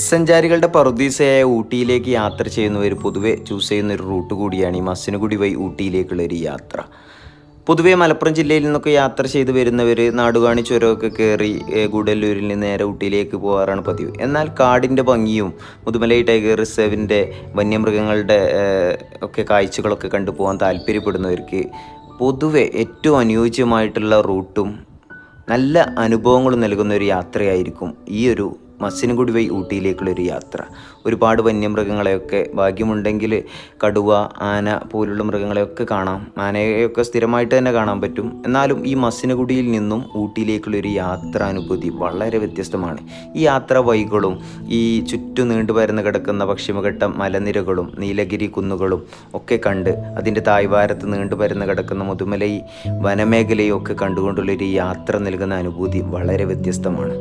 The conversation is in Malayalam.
സഞ്ചാരികളുടെ പറുദീസയായ ഊട്ടിയിലേക്ക് യാത്ര ചെയ്യുന്നവർ പൊതുവെ ചൂസ് ചെയ്യുന്ന ഒരു റൂട്ട് കൂടിയാണ് ഈ മസ്സിനഗുഡി വഴി ഊട്ടിയിലേക്കുള്ള ഒരു യാത്ര. പൊതുവെ മലപ്പുറം ജില്ലയിൽ നിന്നൊക്കെ യാത്ര ചെയ്ത് വരുന്നവർ നാടുകാണി ചുരമൊക്കെ കയറി ഗൂഡല്ലൂരിൽ നിന്ന് നേരെ ഊട്ടിയിലേക്ക് പോകാറാണ് പതിവ്. എന്നാൽ കാടിൻ്റെ ഭംഗിയും മുതുമലൈ ടൈഗർ റിസർവിൻ്റെ വന്യമൃഗങ്ങളുടെ ഒക്കെ കാഴ്ചകളൊക്കെ കണ്ടുപോകാൻ താല്പര്യപ്പെടുന്നവർക്ക് പൊതുവെ ഏറ്റവും അനുയോജ്യമായിട്ടുള്ള റൂട്ടും നല്ല അനുഭവങ്ങളും നൽകുന്ന ഒരു യാത്രയായിരിക്കും ഈ ഒരു മസ്സിനഗുഡി വഴി ഊട്ടിയിലേക്കുള്ളൊരു യാത്ര. ഒരുപാട് വന്യമൃഗങ്ങളെയൊക്കെ ഭാഗ്യമുണ്ടെങ്കിൽ കടുവ, ആന പോലുള്ള മൃഗങ്ങളെയൊക്കെ കാണാം. ആനയെയൊക്കെ സ്ഥിരമായിട്ട് തന്നെ കാണാൻ പറ്റും. എന്നാലും ഈ മസ്സിനഗുഡിയിൽ നിന്നും ഊട്ടിയിലേക്കുള്ളൊരു യാത്രാനുഭൂതി വളരെ വ്യത്യസ്തമാണ്. ഈ യാത്രാ വഴികളും ഈ ചുറ്റും നീണ്ടുപരന്ന് കിടക്കുന്ന പശ്ചിമഘട്ട മലനിരകളും നീലഗിരി കുന്നുകളും ഒക്കെ കണ്ട് അതിൻ്റെ താഴ്വാരത്ത് നീണ്ടുപരന്ന് കിടക്കുന്ന മുതുമലൈ വനമേഖലയും ഒക്കെ കണ്ടുകൊണ്ടുള്ളൊരു യാത്ര നൽകുന്ന അനുഭൂതി വളരെ വ്യത്യസ്തമാണ്.